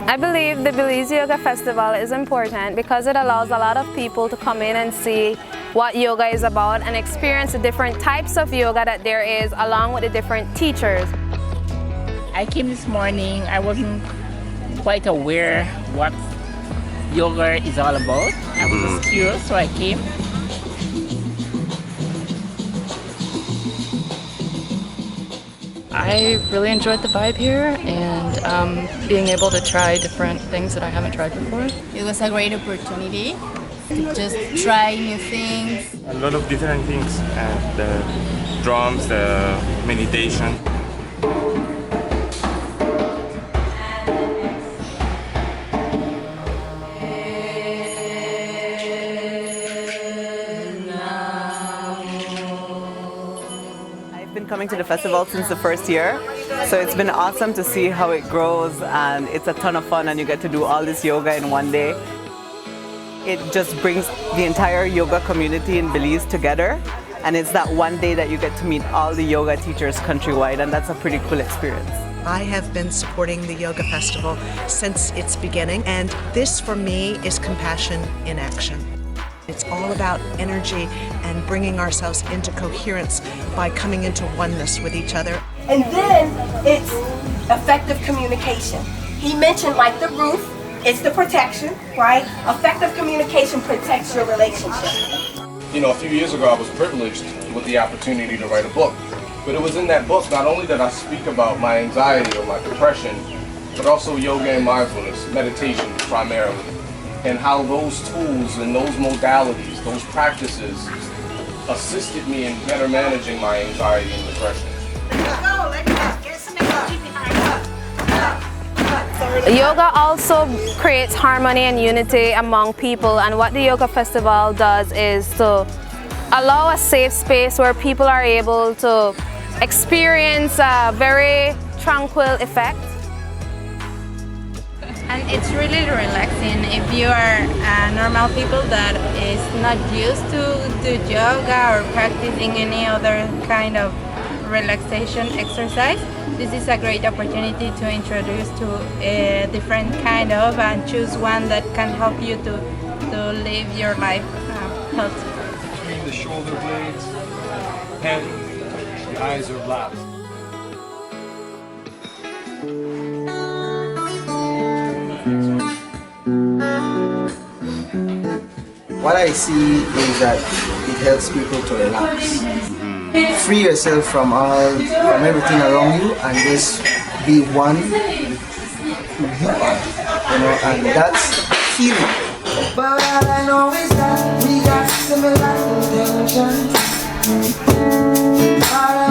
I believe the Belize Yoga Festival is important because it allows a lot of people to come in and see what yoga is about and experience the different types of yoga that there is along with the different teachers. I came this morning. I wasn't quite aware what yoga is all about. I was just curious, so I came. I really enjoyed the vibe here and being able to try different things that I haven't tried before. It was a great opportunity to just try new things. A lot of different things, the drums, the meditation. Coming to the festival since the first year, so it's been awesome to see how it grows, and it's a ton of fun, and you get to do all this yoga in one day. It just brings the entire yoga community in Belize together, and it's that one day that you get to meet all the yoga teachers countrywide, and that's a pretty cool experience. I have been supporting the Yoga Festival since its beginning, and this for me is compassion in action. It's all about energy and bringing ourselves into coherence by coming into oneness with each other. And then it's effective communication. He mentioned like the roof, it's the protection, right? Effective communication protects your relationship. You know, a few years ago I was privileged with the opportunity to write a book. But it was in that book not only that I speak about my anxiety or my depression, but also yoga and mindfulness, meditation primarily. And how those tools and those modalities, those practices, assisted me in better managing my anxiety and depression. Yoga also creates harmony and unity among people, and what the Yoga Festival does is to allow a safe space where people are able to experience a very tranquil effect. And it's really relaxing if you are normal people that is not used to do yoga or practicing any other kind of relaxation exercise. This is a great opportunity to introduce to a different kind of and choose one that can help you to live your life healthy. Between the shoulder blades, head, the eyes are loud. What I see is that it helps people to relax. Free yourself from everything around you and just be one who you are, you know, and that's healing. But all I know is that we got similar intentions. All I